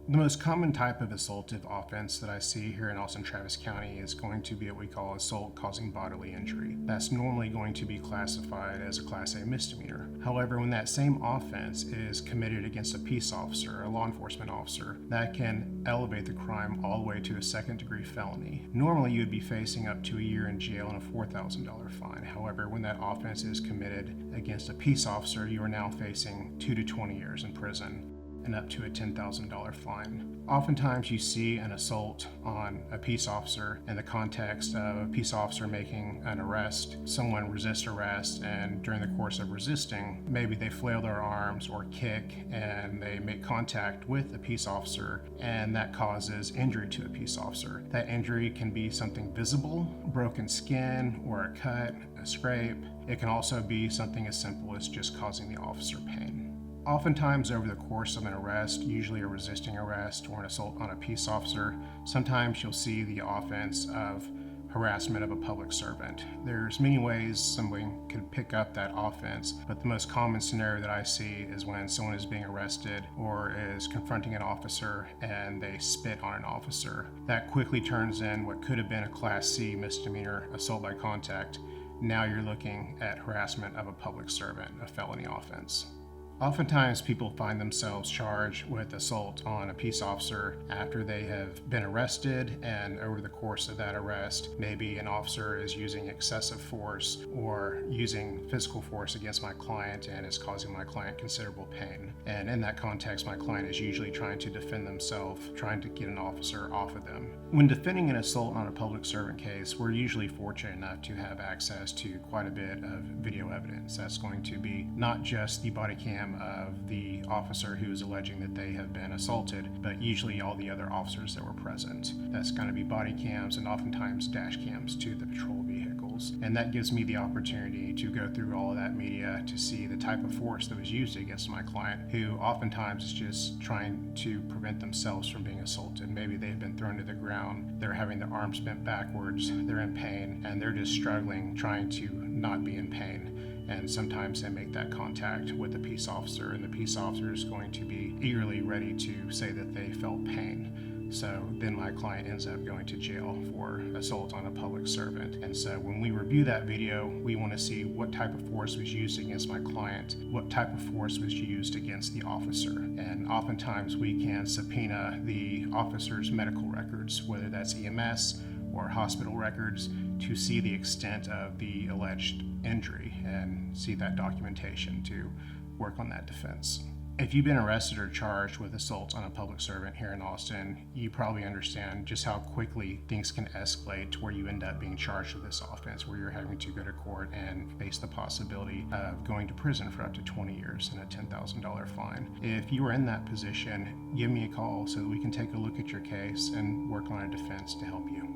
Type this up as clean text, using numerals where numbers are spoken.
The most common type of assaultive offense that I see here in Austin Travis County is going to be what we call assault causing bodily injury. That's normally going to be classified as a Class A misdemeanor. However, when that same offense is committed against a peace officer, a law enforcement officer, that can elevate the crime all the way to a second-degree felony. Normally, you would be facing up to a year in jail and a $4,000 fine. However, when that offense is committed against a peace officer, you are now facing 2 to 20 years in prison and up to a $10,000 fine. Oftentimes you see an assault on a peace officer in the context of a peace officer making an arrest. Someone resists arrest, and during the course of resisting, maybe they flail their arms or kick and they make contact with a peace officer, and that causes injury to a peace officer. That injury can be something visible, broken skin or a cut, a scrape. It can also be something as simple as just causing the officer pain. Oftentimes over the course of an arrest, usually a resisting arrest or an assault on a peace officer, sometimes you'll see the offense of harassment of a public servant. There's many ways someone could pick up that offense, but the most common scenario that I see is when someone is being arrested or is confronting an officer and they spit on an officer. That quickly turns in what could have been a Class C misdemeanor, assault by contact. Now you're looking at harassment of a public servant, a felony offense. Oftentimes people find themselves charged with assault on a peace officer after they have been arrested, and over the course of that arrest, maybe an officer is using excessive force or using physical force against my client and is causing my client considerable pain. And in that context, my client is usually trying to defend themselves, trying to get an officer off of them. When defending an assault on a public servant case, we're usually fortunate enough to have access to quite a bit of video evidence. That's going to be not just the body cam of the officer who is alleging that they have been assaulted, but usually all the other officers that were present. That's going to be body cams and oftentimes dash cams to the patrol vehicles. And that gives me the opportunity to go through all of that media to see the type of force that was used against my client, who oftentimes is just trying to prevent themselves from being assaulted. Maybe they've been thrown to the ground, they're having their arms bent backwards, they're in pain, and they're just struggling, trying to not be in pain. And sometimes they make that contact with the peace officer, and the peace officer is going to be eagerly ready to say that they felt pain. So then my client ends up going to jail for assault on a public servant. And so when we review that video, we want to see what type of force was used against my client, what type of force was used against the officer. And oftentimes we can subpoena the officer's medical records, whether that's EMS or hospital records, to see the extent of the alleged injury and see that documentation to work on that defense. If you've been arrested or charged with assault on a public servant here in Austin, you probably understand just how quickly things can escalate to where you end up being charged with this offense, where you're having to go to court and face the possibility of going to prison for up to 20 years and a $10,000 fine. If you are in that position, give me a call so that we can take a look at your case and work on a defense to help you.